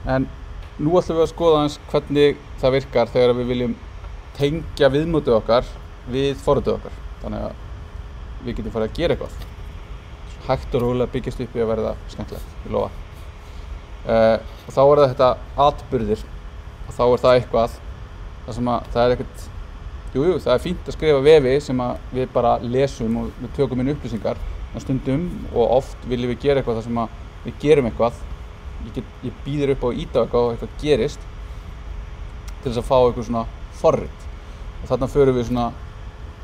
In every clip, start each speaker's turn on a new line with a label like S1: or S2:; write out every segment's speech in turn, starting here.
S1: En nú ætlum við að skoða aðeins hvernig það virkar þegar við viljum tengja viðmótið okkar við forritið okkar. Þannig að við getum farið að gera eitthvað. Hægt og rólega byggjast upp í að verða skemmtilegt, ég lofa. Og þá er þetta atburðir. Og þá er það eitthvað þar sem að það er ekkert, það er fínt að skrifa vefi sem að við bara lesum og við tökum inn upplýsingar. En stundum og oft viljum við gera eitthvað þar sem að við gerum eitthvað. Ég býður upp á að ýta eitthvað og eitthvað gerist til þess að fá eitthvað svona forrit. Og þarna förum við svona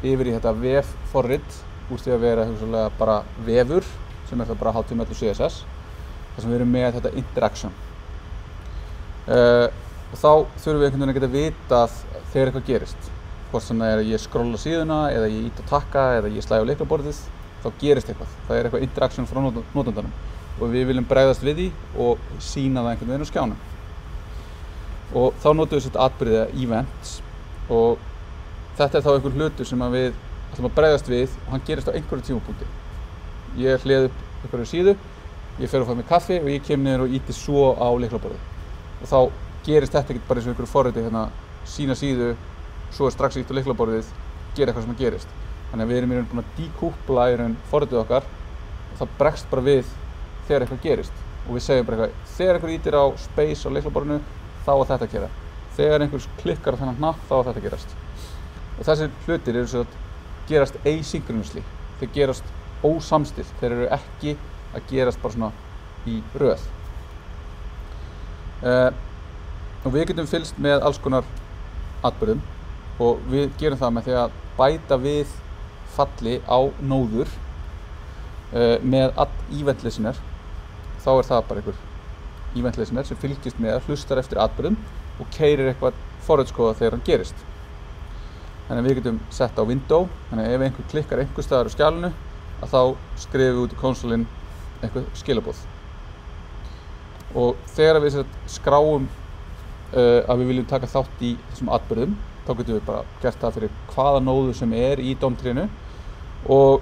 S1: yfir í þetta vefforrit úr því að vera hugsanlega bara vefur sem er það bara HTML og CSS þar sem við erum með þetta interaction. Og þá þurfum við einhvern veginn að geta vitað þegar eitthvað gerist. Hvort sem það er að ég skrolla síðuna eða ég ýta á takka eða ég slægi á leikjaborðið, þá gerist eitthvað. Það er eitthvað interaction frá notandanum og við viljum bregðast við því og sýna það einhvern veginn á skjánum. Og þá notum við þetta atburði eða events og þetta er þá einhver hlutur sem að við ætlum að bregðast við og hann gerist á einhverju tímapunkti. Ég hleð upp einhverju síðu, ég fer að fá mér kaffi og ég kem niður og ýti svo á lyklaborðið. Og þá gerist þetta ekki bara eins og einhverju forriti hérna, sína síðu, svo er strax ýtt á lyklaborðið, gera eitthvað sem að gerist. Þannig að við erum í raun búin að dekúpla í raun forritið okkar og það bregst bara við þegar eitthvað gerist. Og við segjum bara eitthvað, þegar einhver ýtir á space á lyklaborðinu, þá á þetta að gera. Þegar einhver klikkar á þennan hnapp, þá á þetta að gerast. Og þessir hlutir eru svo að gerast asynchronously. Þeir gerast ósamstillt. Þeir eru ekki að gerast bara svona í röð. Og við getum fylgst með alls konar atburðum og við gerum það með því að bæta við falli á nóður með event listener. Þá er það bara einhver event listener sem fylgist með, hlustar eftir atburðum og keyrir eitthvað forritskóða þegar hann gerist. Þannig að við getum sett á window, þannig að ef einhver klikkar einhver staðar á skjalinu að þá skrifum við út í konsolinn eitthvað skilaboð. Og þegar við skráum að við viljum taka þátt í þessum atburðum, þá getum við bara gert það fyrir hvaða nóðu sem er í DOM-trénu og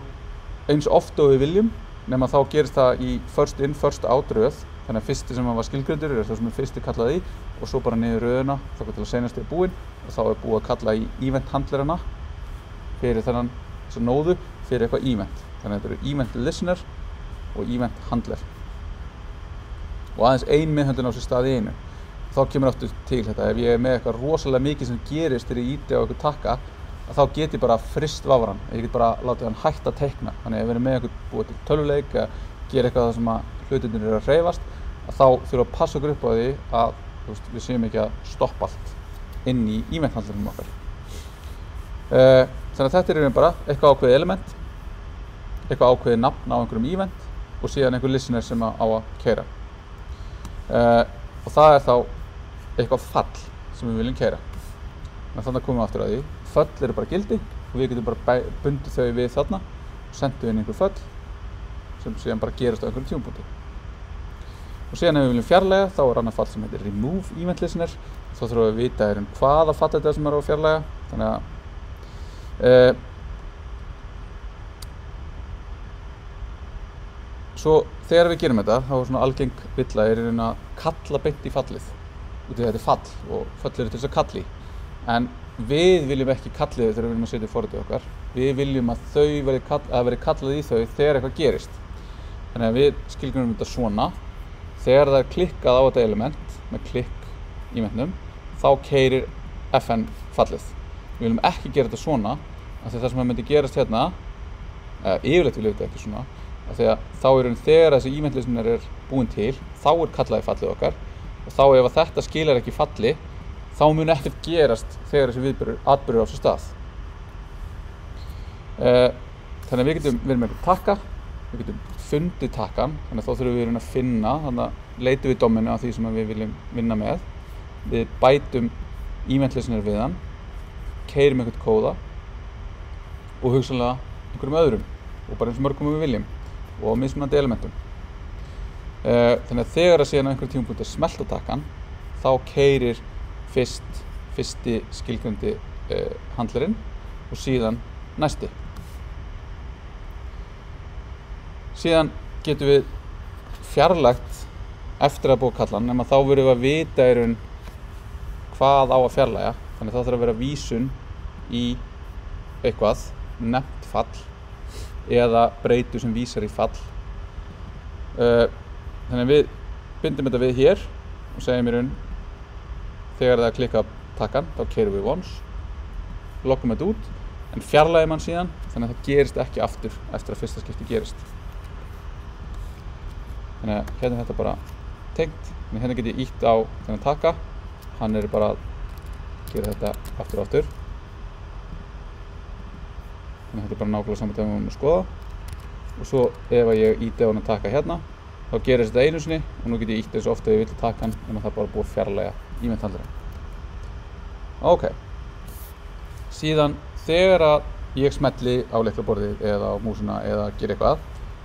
S1: eins oft og við viljum, nema þá gerist það í first in, first out röð. Þannig að fyrsti sem var skilgreindur er það sem er fyrsti kallað í og svo bara niður röðuna þá til að seinasti er búinn og þá er búið að kalla í event handlerana fyrir þessa nóðu fyrir eitthvað event. Þannig að þetta eru event listener og event handler. Og aðeins ein meðhöndlun á sér stað í einu. Þá kemur aftur til þetta, ef ég er með eitthvað rosalega mikið sem gerist þegar ég ýti á eitthvað takka þá get ég bara frist vafran. Ég get bara látið hann hætta að teikna. Þannig að ef við erum með eitthvað búið til tölvuleik eða gera eitthvað þar sem að hlutirnir eru að hreyfast að þá þurfum við að passa okkur upp á því að við séum ekki að stoppa allt inn í event-handlunum okkar. Þannig að þetta er bara eitthvað ákveðið element, eitthvað ákveðið nafn á einhverjum event og síðan einhver listener sem á að keyra. Og það er þá eitthvað fall sem við viljum keyra. Þannig komum við aftur að því. Föll eru bara gildi og við getum bara bundið þau við þarna og sendum inn einhver föll sem síðan bara gerast á einhverjum tímapunkti. Og síðan ef við viljum fjarlæga þá er annað fall sem heitir remove event listener. Þá þurfum við að vita hvaða fall þetta er sem er á að fjarlæga. Þannig að svo þegar við gerum þetta þá er svona algeng villa er að kalla beint í fallið. Út í þetta er fall og föll eru til þess að kalli. En við viljum ekki kallið þau þegar við viljum að setja í forritið okkar. Við viljum að þau verði kallað í þau þegar eitthvað gerist. Þannig að við skilgreinum þetta svona. Þegar það er klikkað á þetta element með klikk eventnum, þá keyrir FN fallið. Við viljum ekki gera þetta svona, af því það sem myndi gerast hérna, yfirleitt viljum við þetta ekki svona, af því að þá þegar þessi event listener er búinn til, þá er kallað í fallið okkar og þá ef þetta skilar ekki falli, þá mun ekkert gerast þegar þessi atburður á sér stað. Þannig að við getum verið með einhver takka, við getum fundið takkan, þannig að þá þurfum við að finna, þannig að leitum við dominu á því sem við viljum vinna með. Við bætum event listener við hann, keyrum einhvern kóða og hugsanlega einhverjum öðrum og bara eins mörgum við viljum og mismunandi elementum. Þannig að þegar að síðan á einhverjum tímapunkti er smellt á takkan, þá keyrir fyrsti skilgreindi handlerinn og síðan næsti. Síðan getum við fjarlægt eftir að búið að kalla hann, nema þá verðum við að vita í raun hvað á að fjarlægja, þannig þá þarf að vera vísun í eitthvað nefnt fall eða breytu sem vísar í fall. Þannig að við bindum þetta við hér og segjum í raun þegar það er að klikka takkan, þá keyrum við once, lokum þetta út, en fjarlægjum hann síðan, þannig að það gerist ekki aftur eftir að fyrsta skipti gerist. Þannig að hérna er þetta bara tengt, þannig að hérna get ég ítt á þennan takka, hann er bara að gera þetta aftur og aftur. Þannig að þetta er bara nákvæmlega saman þegar við erum að skoða. Og svo ef ég íti á hann að taka hérna, þá gerist þetta einu sinni og nú get ég ítt þessu ofta ef ég vil taka hann, en það er bara búið að fjarlægja event handlerinn. Ok, síðan þegar að ég smelli á lyklaborðið eða á músina eða gera eitthvað,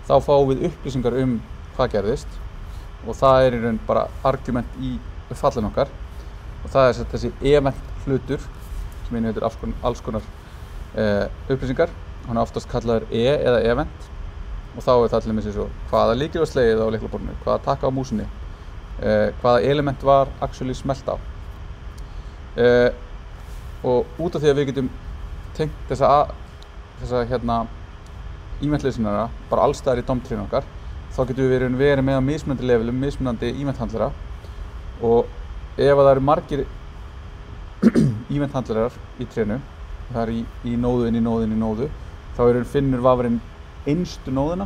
S1: þá fáum við upplýsingar hvað gerðist og það er í raun bara argument í fallin okkar og það er þessi event hlutur sem heitir alls konar upplýsingar. Hann er oftast kallaður eða event og þá er það til dæmis eins og hvaða lykil var slegið á lyklaborðinu, hvaða takka á músinni, hvaða element var actually smellt á. Og út af því að við getum tengt þessa event-leysinara bara allstaðar í DOM-trínu okkar, þá getum við verið með á mismunandi levelum, mismunandi event-handlara og ef það eru margir event-handlarar í trínu, það er í nóðu inn í nóðu, þá finnur vafrinn innstu nóðuna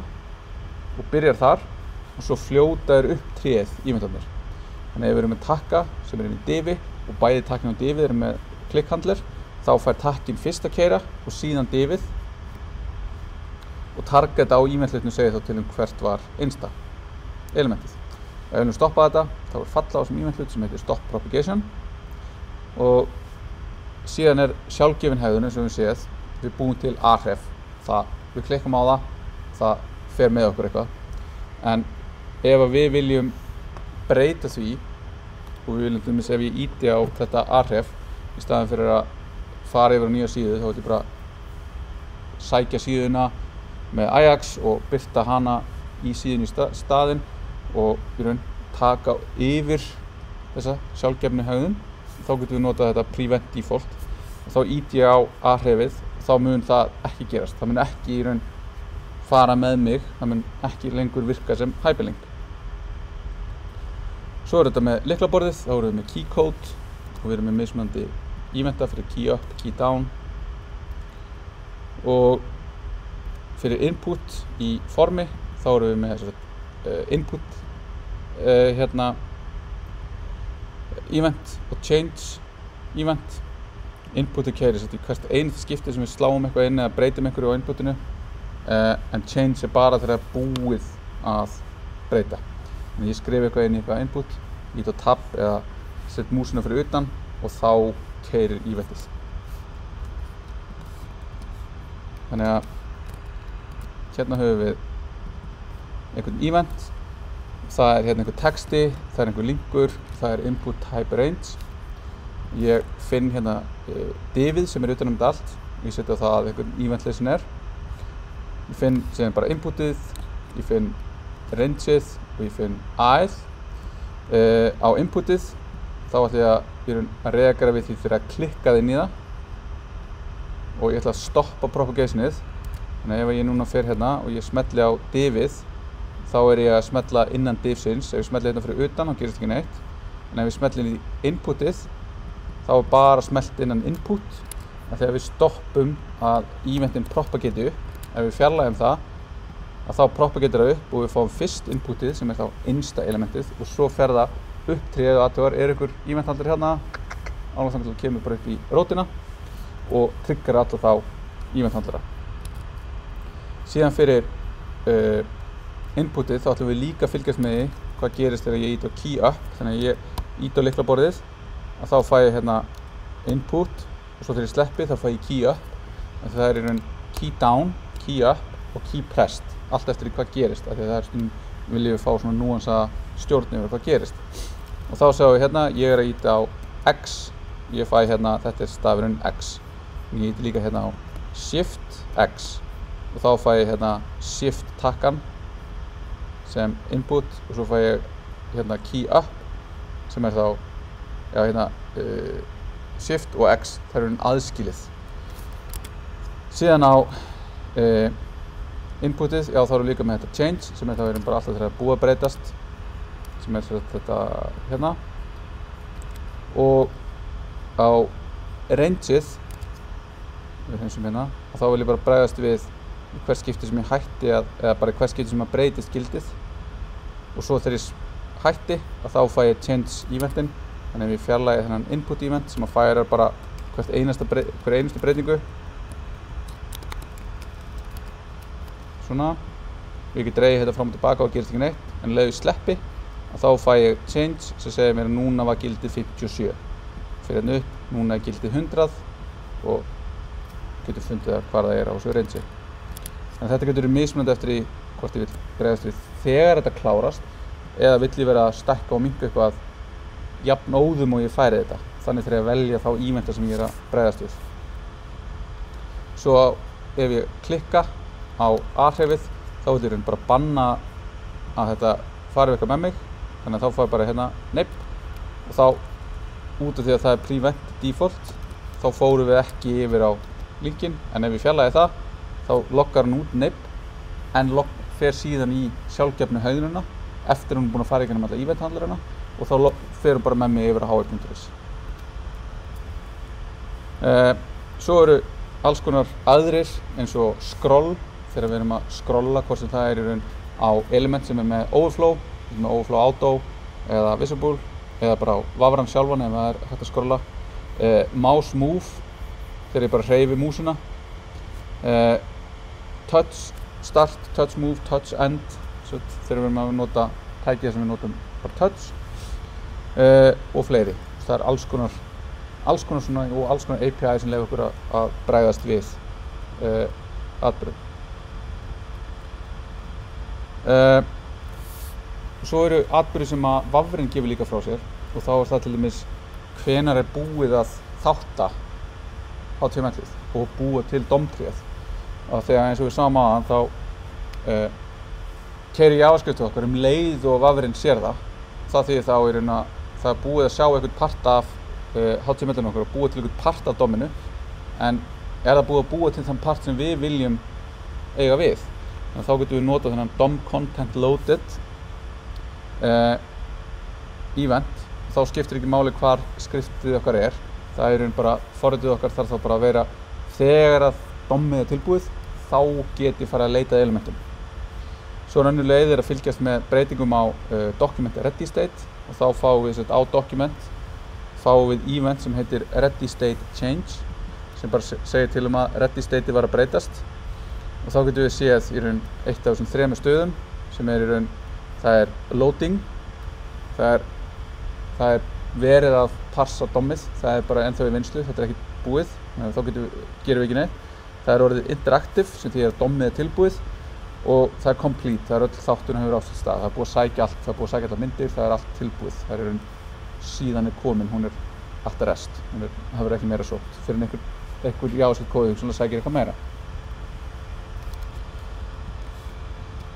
S1: og byrjar þar og svo fljótaður upp tríið event-handlar. Þannig að ef við erum með takka sem er inn í divi og bæði takkin og divið eru með klikkhandler, þá fær takkin fyrst að keyra og síðan divið og target á event-hlutinu segir þá til hvert var innsta elementið. Ef við viljum stoppa þetta, þá er falla á þessum event-hlut sem heitir stop propagation og síðan er sjálfgefin hegðun eins og við séð, við búum til aref, við klikkam á það fer með okkur eitthvað, en ef við viljum breyta því og við viljum til dæmis ef ég íti á þetta aref í staðinn fyrir að fara yfir á nýja síðu, þá ætlum ég bara að sækja síðuna með Ajax og birta hana í síðun í staðinn og í raun taka yfir þessa sjálfgefnu hegðun. Þá getum við notað þetta prevent default og þá íti ég á arefið og þá mun það ekki gerast. Það mun ekki í raun fara með mig, það mun ekki lengur virka sem hyperlink. Svo er þetta með lyklaborðið, þá erum við með keycode og við erum með mismunandi eventa fyrir key up, key down og fyrir input í formi þá erum við með input event og change event. Input keyrir í hvert einasta skipti sem við sláum eitthvað inn eða breytum einhverju á inputinu en change er bara þegar búið að breyta. Þannig ég skrif eitthvað inn í eitthvað input, ít á tab eða set músina fyrir utan og þá keyrir eventið. Þannig að hérna höfum við einhvern event, það er hérna einhver texti, það er einhver linkur, það er input type range. Ég finn hérna divið sem er utan þetta allt, ég setja á það að einhvern event leysin er. Ég finn sem bara inputið, ég finn rangeið og ég finn aðeð. Á inputið þá ætla ég að reagera við því fyrir að klikka inn í það og ég ætla að stoppa propagationið. Þannig að ef ég núna fer hérna og ég smelli á divið, þá er ég að smella innan divsins. Ef ég smelli hérna fyrir utan, þá gerist ekki neitt. En ef ég smelli inn í inputið, þá er bara smellt innan input. Þegar við stoppum að eventin propagati upp, ef við fjarlægjum það, að þá propagatir það upp og við fáum fyrst inputið sem er þá innsta elementið og svo fer það upp tríið og aðtugar einhver eventhandlar hérna, alveg þannig að það kemur bara upp í rótina og tryggar alla þá eventhandlara. Síðan fyrir inputið þá ætlum við líka að fylgjast með hvað gerist þegar ég ít á key up. Þannig að ég ít á lyklaborðið að þá fæ ég hérna input og svo þegar ég sleppi þá fæ ég key up. En það er í raun key down, key up og key pressed, allt eftir hvað gerist, af því að það er stundum viljum við fá svona núansa stjórn yfir hvað gerist. Og þá sjáum við hérna, ég er að íta á X, ég fæ hérna, þetta er stafurinn X. Ég íti líka hérna á Shift X og þá fæ ég hérna Shift takkan sem input og svo fæ ég hérna key up sem þá já, hérna shift og X, það aðskilið. Síðan á inputið, já þá líka með þetta change sem þá bara alltaf þegar búið að breytast sem þetta hérna og á rangeið við hreinsum hérna og þá vil ég bara bregðast við hver skipti sem ég hætti eða bara hver skipti sem breytist gildið og svo þegar ég hætti að þá fæ ég change eventin þannig að ég fjarlægi þennan input event sem að færa bara hver einustu breytingu svona ég ekki dreigja þetta fram og tilbaka og gerist ekki neitt en leiði sleppi að þá fæ ég change sem segir mér að núna var gildið 57 fyrir hérna upp, núna er gildið 100 og getur fundið hvar það á þessu range en þetta getur mismunandi eftir í hvort ég vil bregðast við þegar þetta klárast eða vill ég vera að stækka og minnka eitthvað jafn óðum og ég færi þetta þannig þegar ég velja þá eventa sem ég að bregðast við svo ef ég klikka á A-hreyfið þá vil ég bara banna að þetta fari eitthvað með mig þannig að þá fá ég bara hérna neip og þá út af því að það er prevent default þá fórum við ekki yfir á linkin en ef ég fjarlægi það þá loggar hann út neip en fer síðan í sjálfgefnu höfðununa eftir hún búin að fara í gegnum alla event handlarina og þá fer hún bara með mig yfir á hi.is svo eru alls konar aðrir eins og scroll þegar við erum að scrolla hvort sem það í raun á element sem með overflow með overflow auto eða visible eða bara á vafran sjálfan ef það hægt að scrolla mouse move þegar ég bara hreyfi músina touch start, touch move, touch end svo þegar við erum að nota tækið sem við notum bara touch og fleiri það alls konar svona og alls konar API sem leyfa okkur að bregðast við atburðum svo eru atburðir sem að vafrinn gefur líka frá sér og þá það til dæmis hvenær búið að þátta HTML-ið og búa til DOM-tréð og þegar eins og við sáum áðan þá keyrir JavaScript okkar leið og vafrinn sér það þýðir þá að það búið að sjá einhvern part af HTML-inu okkar og búa til einhvern part af DOM-inu en það búið að búa til þann part sem við viljum eiga við þannig að þá getum við notað þennan DOM content loaded event þá skiptir ekki máli hvar skriftið okkar það bara forritið okkar þarf þá bara að vera þegar að DOM-ið tilbúið þá get ég farið að leita að elementum svo önnur leið að fylgjast með breytingum á document ready state og þá fáum við á document fáum við event sem heitir ready state change sem bara segir til að ready state var að breytast og þá getum við séð í raun eitt af þessum 3 stöðum sem í raun það loading það er verið að parsa DOM-ið það bara ennþá í vinnslu, þetta ekki búið þá gerum við ekki neitt það orðið interactive sem því að DOM-ið tilbúið og það complete, það öll þátturinn hefur átt sér stað það búið að sækja allt, það búið að sækja allar myndir það allt tilbúið, það síðan komin hún allt að rest það verður ekki meira sótt fyrir einhver JavaScript kóði sem sækir eitthvað meira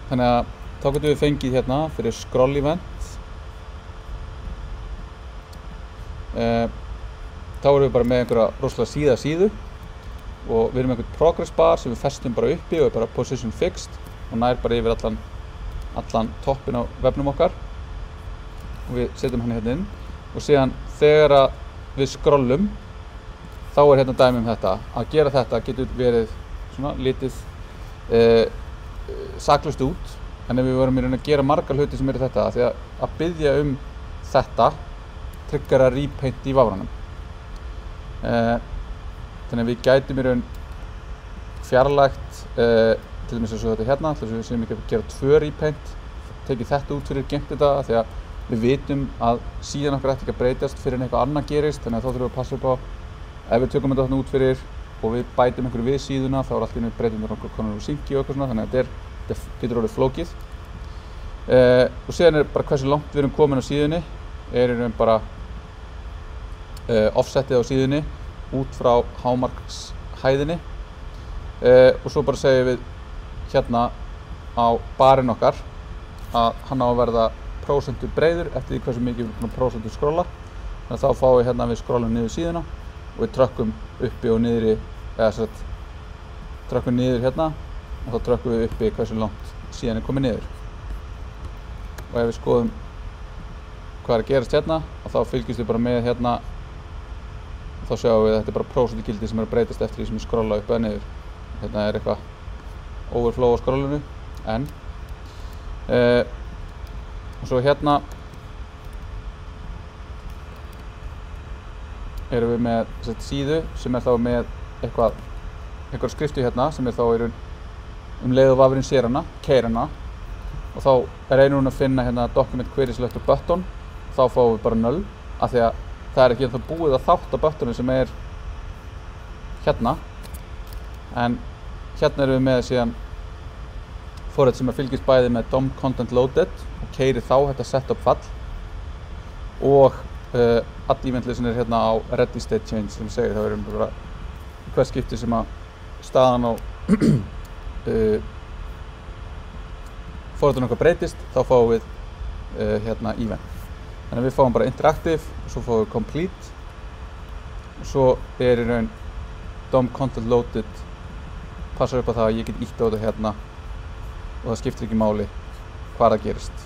S1: þannig að þá getum við fengið hérna fyrir scroll event þá erum við bara með einhverja rosalega síðu og við erum með einhvern progress bar sem við festum bara uppi og bara position fixed og nær bara yfir allan toppin á vefnum okkar og við setjum hann hérna inn og síðan þegar við scrollum þá hérna dæmi þetta að gera þetta getur verið svona litið saklaust út en ef við vorum í raun að gera margar hluti sem þetta því að biðja þetta tryggjara repaint í vafranum þannig að við gætum í raun fjarlægt til dæmis eins og þetta hérna til þess að við séum ekki að gera 2 repaint tekið þetta út fyrir geymt þetta því að við vitum að síðan okkar ætti ekki að breytast fyrir en eitthvað annað gerist þannig að þá þurfum við að passa upp á ef við tökum þetta út fyrir og við bætum einhverju við síðuna þá allt í einu breytum við konar úr synki og eitthvað svona þannig að þetta getur orðið flókið og síðan bara hversu langt við erum komin á síðunni í raun bara offsetið á síðunni út frá hámarkshæðinni og svo bara segjum við hérna á barinn okkar að hann á að verða prósentu breiður eftir því hversu mikið við erum búin að prósentu skrolla. Þannig að þá fáum við hérna við skrollum niður síðuna og við trökkum uppi og niðri, eða sem sagt trökkum niður hérna og þá trökkum við uppi hversu langt síðan er komið niður. Og ef við skoðum hvað er að gerast hérna og þá fylgjumst við bara með hérna og þá sjáum við að þetta er bara prósentugildi sem er að breytast eftir því sem við skrolla upp eða niður. Hérna er eitthvað overflow á skrollinu en og svo hérna erum við með síðu sem er þá með einhver skriftu hérna sem er þá leið og vafurinn sér hana, keyrir hana og þá reynir hún að finna hérna document query selector button, þá fáum við bara null af því að það er ekki ennþá búið að þátta buttonum sem er hérna en hérna erum við með síðan forrit sem fylgist bæði með DOM content loaded og keyrir þá þetta setup fall og all eventið sem er hérna á ready state change sem segir þá erum við bara hvert skipti sem að staðan á forritun okkar breytist þá fáum við hérna event. Þannig að við fáum bara interactive og svo fáum við complete og svo er í raun DOM content loaded passar upp á það að ég get ítt á þetta hérna og það skiptir ekki máli hvað það gerist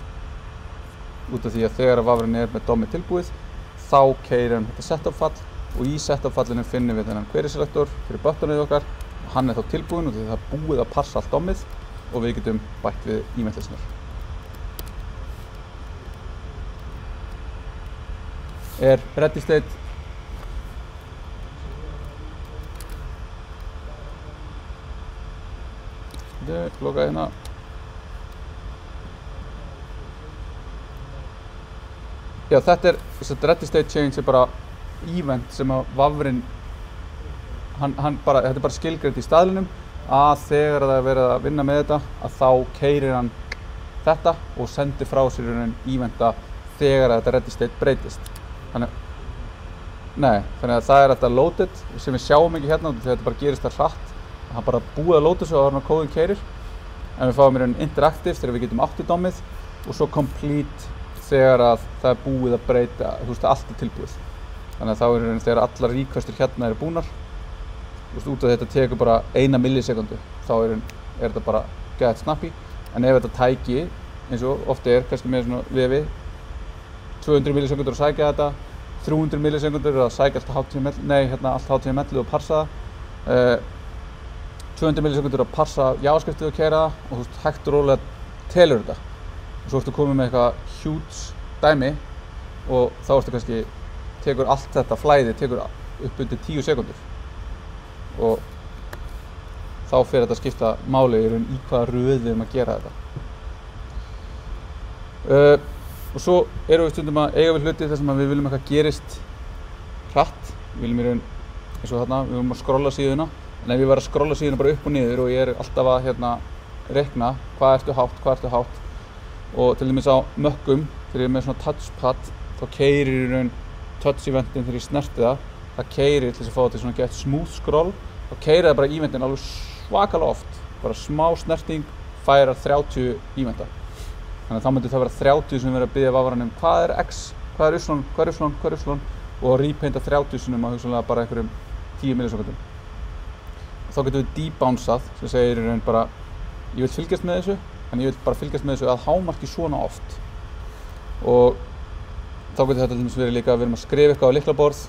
S1: út af því að þegar vafurinn er með DOM tilbúið þá keyrir hann þetta setup fall og í setup fallinu finnum við þennan query selector fyrir buttonið okkar og hann er þá tilbúinn út af því að það er búið að passa allt DOMið og við getum bætt við eventlisnar. Er ready state loka hérna já þetta er ready state change er bara event sem að vafurinn þetta er bara skilgreint í staðlinum að þegar það er verið að vinna með þetta að þá keyrir hann þetta og sendir frá sér eventa þegar þetta ready state breytist. Þannig að það er þetta loaded sem við sjáum ekki hérna þegar þetta bara gerist það hratt. Það bara búið að loada svo að hann kóðin keyrir. En við fáum í raun interactive þegar við getum átt í DOMið og svo complete þegar að það er búið að breyta, þú veist, allt er tilbúið. Þannig að þá er í raun þegar allar requestir hérna eru búnar, þú veist, út af þetta tekur bara 1 millisekundu, þá er þetta bara get snappy. En ef þetta tæki, eins og ofta er, kannski með svona vefi, 200 millisekundur að sækja þetta, 300 millisekundur að sækja allt HTML-ið og parsa það, 200 millisekundur að parsa JavaScriptið og keyra það og þú veist, hægt og rólega telur þetta. Og svo ertu komið með eitthvað huge dæmi og þá ertu kannski, tekur allt þetta flæði, tekur upp undir 10 sekundur. Og þá fer þetta að skipta máli í hvaða röð við erum að gera þetta. Og svo erum við stundum að eiga við hluti þar sem við viljum eitthvað gerist hratt. Við viljum í raun, eins og þarna, við viljum að skrolla síðuna. En ef ég var að skrolla síðuna bara upp og niður og ég er alltaf að reikna hvað ertu hátt og til dæmis á mökkum, þegar ég er með svona touchpad þá keyrir í raun touch eventin þegar ég snerti það keyrir til þess að fá þetta til svona get smooth scroll þá keyrir það bara eventin alveg svakalega oft bara smá snerting færar 30 eventa þannig að þá myndi það vera 30 sem verið að biðja vafranum hvað er x, hvað er y og repainta 30 sinum að hugsanlega bara einhverjum 10 millisekundum og þá getum við debounceað sem segir í raun bara ég vil fylgjast með þessu en ég vil bara fylgjast með þessu að hámarki svona oft og þá getur þetta til dæmis verið líka að við erum að skrifa eitthvað á lyklaborð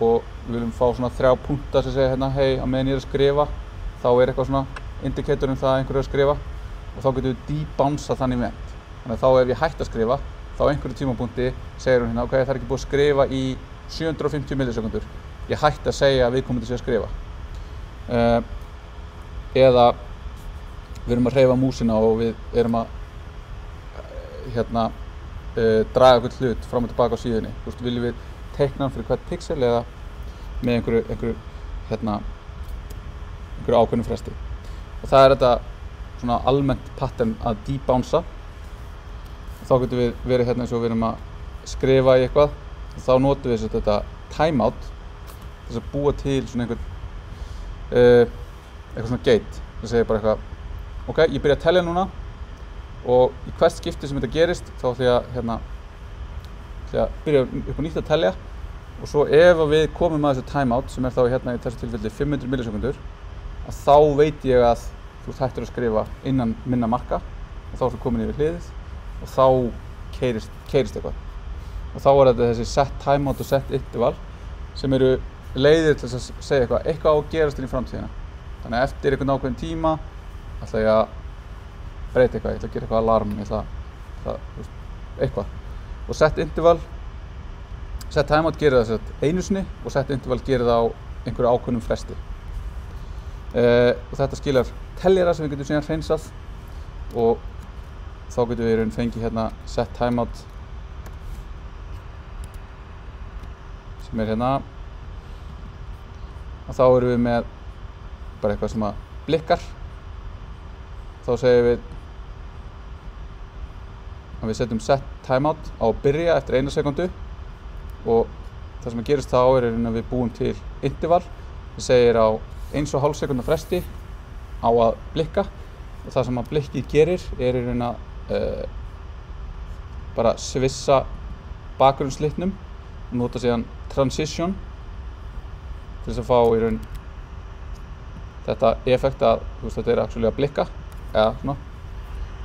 S1: og við viljum fá svona 3 punkta sem segja hérna hei, á meðan ég er að skrifa þá er eitthvað svona indikator það að einhverju er að skrifa og þá getum við debounceað þannig event þannig að þá ef ég hætti að skrifa þá á einhverju tímapunkti segir hún hérna ok, það er ekki búið að skrifa í 750 millisekundur ég hætti að segja að viðkomandi sé að skrifa eða við erum að hreyfa músina og við erum að draga einhvern hlut fram og tilbaka á síðunni. Þú veist, viljum við teikna hann fyrir hvert pixel eða með einhverju ákveðnum fresti. Og það er þetta svona almennt pattern að debouncea. Þá getum við verið hérna eins og við erum að skrifa í eitthvað og þá notum við þetta timeout til þess að búa til svona eitthvað svona gate. Það segir bara eitthvað ok, ég byrja að telja núna og í hvert skipti sem þetta gerist þá ætla ég að byrja upp á nýtt að telja og svo ef við komum að þessu timeout sem þá hérna í þessu tilfelli 500 millisekundur að þá veit ég að þú hættir að skrifa innan minna marka og þá ertu komin yfir hliðið og þá keyrist eitthvað og þá þetta þessi set timeout og set interval sem eru leiðir til að segja eitthvað á að gerast inn í framtíðina. Þannig að eftir einhvern ákveðin tíma ætla ég að breyta eitthvað, ég ætla að gera eitthvað alarm, ég ætla eitthvað. Og set interval, set timeout gerir það einu sinni og set interval gerir það á einhverju ákveðnum fresti. Og þetta skilar teljara sem við getum síðan hreinsað og þá getum við fengið hérna set timeout sem hérna og þá erum við með bara eitthvað sem að blikkar. Þá segjum við að við setjum set timeout á að byrja eftir 1 sekundu og það sem gerist þá að við búum til interval sem segir á 1,5 sekúndna fresti á að blikka og það sem að blikkið gerir að bara svissa bakgrunnslitnum og nota síðan transition til þess að fá þetta effekt að þetta actually að blikka eða svona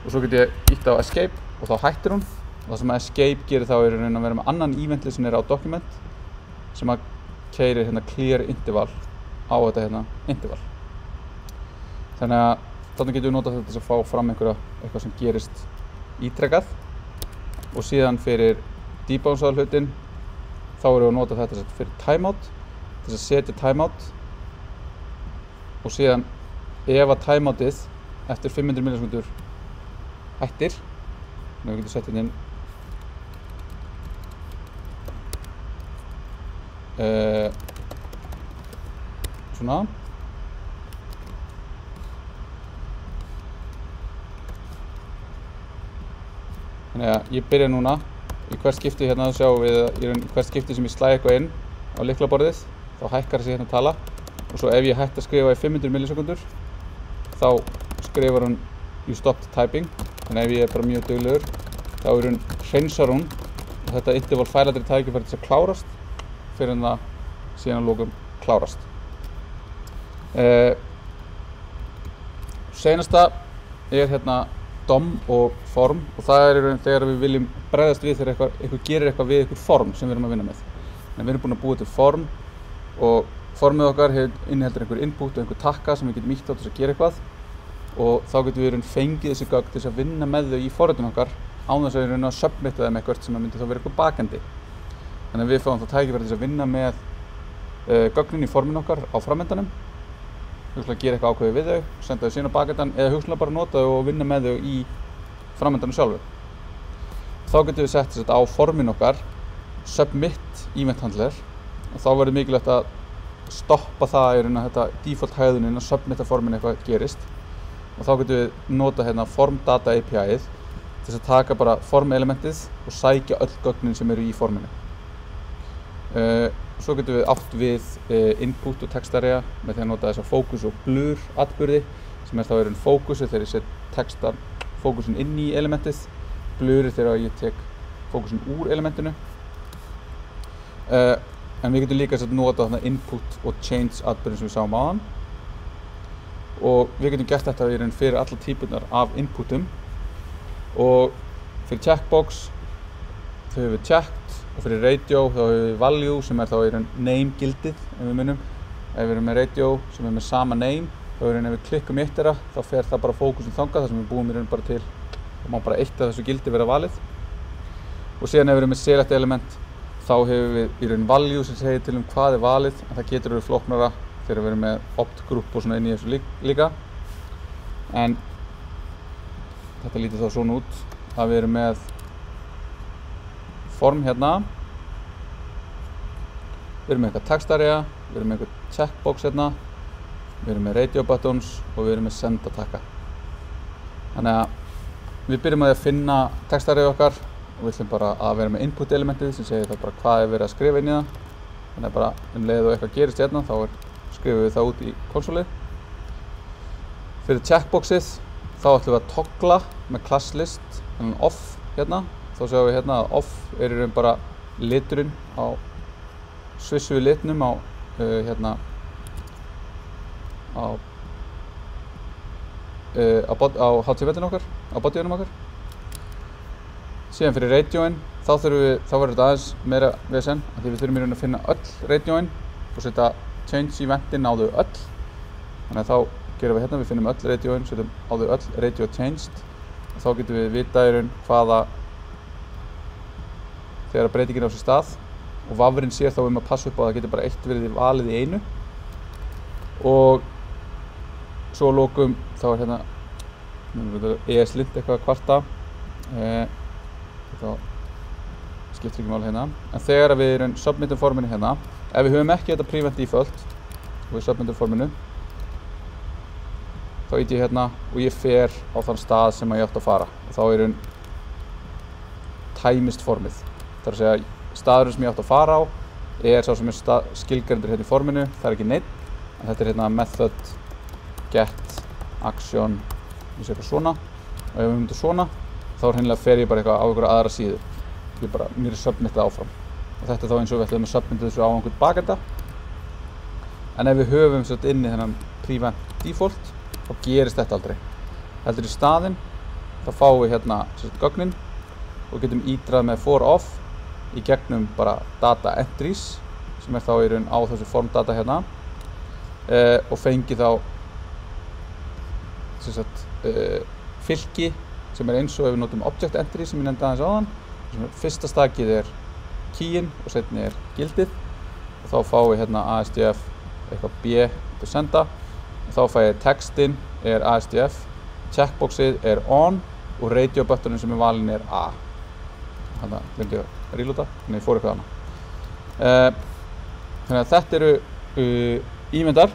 S1: og svo get ég ítt á escape og þá hættir hún og það sem að escape gerir þá að vera með annan event sem á document sem að keyrir clear interval á þetta interval. Þannig að þannig getum við notað þetta til að fá fram eitthvað sem gerist ítrekað og síðan fyrir debounce hlutin þá erum við að nota þetta fyrir timeout til að setja timeout og síðan ef að timeoutið eftir 500 millisekundur hættir þannig að við getum sett inn svona þannig að ég byrja núna í hvert skipti hérna sjáum við að í hvert skipti sem ég slæ eitthvað inn á lyklaborðið þá hækkar þessi hérna tala og svo ef ég hætti að skrifa í 500 millisekundur þá skrifar hún you stopped typing þannig að ef ég bara mjög duglegur þá hreinsar hún og þetta interval fær aldrei tækifæri til að klárast fyrir en það síðan að lokum klárast. Seinasta hérna DOM og form og það þegar við viljum bregðast við þegar eitthvað gerir eitthvað við eitthvað form sem við erum að vinna með. En við erum búin að búa til form og formið okkar inniheldur einhver input og einhver takka sem við getum ítt á til að gera eitthvað og þá getum við fengið þessi gögn til að vinna með þau í forritun okkar án þess að við submitta þeim eitthvað sem myndi þá vera eitthvað bakendi. Þannig að við fáum þá tækifæri til að vinna með gögnin í formin okkar á framöndanum, hugsanlega gera eitthvað ákveðið við þau, senda þau síðan á bakendan eða hugsanlega bara nota þau og vinna með þau í framöndanum sjálfu. Þá getum við sett þetta á formin okkar submit event handler og þá verður mikilvægt að stoppa það að þetta default hæðunin að submitta formin eitthvað gerist og þá getum við nota hérna form data API-ið til að taka bara form elementið og sækja öll gögnin sem eru í forminu. Svo getum við átt við input og text area með því að nota þessa focus og blur atburði sem þá fókusið þegar ég set fókusin inn í elementið, blurið þegar ég tek fókusin úr elementinu. En við getum líka nota input og change atburðin sem við sáum áðan og við getum gert þetta fyrir alla típunar af inputum og fyrir checkbox þau hefur við checked og fyrir radio þá hefur við value sem þá name gildið ef við munum. Ef við erum með radio sem með sama name þá ef við klikkum eitt þeirra þá fer það bara fókusin þangað þar sem við búum bara til þá má bara eitt af þessu gildi vera valið og síðan ef við erum með select element þá hefur við value sem segir til hvað valið en það getur verið flóknara þegar við erum með opt group og svona inn í þessu líka en þetta lítur þá svona út að við erum með form hérna, við erum með eitthvað text area, við erum með eitthvað checkbox hérna, við erum með radio buttons og við erum með send takka. Þannig að við byrjum að finna text area okkar og við ætlum bara að vera með input elementið sem segir það bara hvað verið að skrifa inn í það. Þannig að bara leið og eitthvað gerist hérna þá skrifum við það út í konsolið. Fyrir checkboxið þá ætlum við að toggla með classlist þennan off hérna. Þá sjáum við hérna að off er í raun bara liturinn á svissuðu litnum á hérna á HTML-inu okkar, á bodyunum okkar. Síðan fyrir radioin, þá verður þetta aðeins meira vesen, af því við þurfum í raun að finna öll radioin og setja change eventin á þau öll. Þannig að þá gerum við hérna, við finnum öll radioin, setjum á þau öll radio changed og þá getum við vita í raun hvaða þegar breytingin á sér stað og vafrinn sér þá að passa upp á að það getur bara eitt verið valið í einu. Og svo að lokum þá er hérna ESLint eitthvað að kvarta, þá skiptir ekki máli hérna. En þegar við erum submitum forminu hérna, ef við höfum ekki þetta prevent default og við submitum forminu, þá ýti ég hérna og ég fer á þann stað sem ég átt að fara og þá er tæmist formið. Það er að segja staðurinn sem ég átt að fara á er sá sem er skilgreindur hérna í forminu, það er ekki neitt. En þetta er hérna method get action, ég sé eitthvað svona og ef við myndum svona þá hreinlega fer ég bara eitthvað á einhverja aðra síðu. Ég bara, mér er submitað áfram og þetta er þá eins og við ætlum að submita þessu á einhvern bakenda. En ef við höfum sett inni þennan prevent default þá gerist þetta aldrei. Heldur í staðinn þá fáum við hérna gögnin og getum ídrað með for off í gegnum bara data entries sem er þá í raun á þessu formdata hérna og fengi þá fylki sem er eins og ef við notum object entry sem ég nefndi aðeins áðan. Fyrsta stakið er keyin og setni er gildið og þá fáum við hérna ASDF eitthvað B til senda og þá fæ ég textin er ASDF, checkboxið er on og radio buttonin sem er valin er A. Þannig að glemdi ég að reloada, þannig að ég fór eitthvað annað. Þannig að þetta eru ímyndar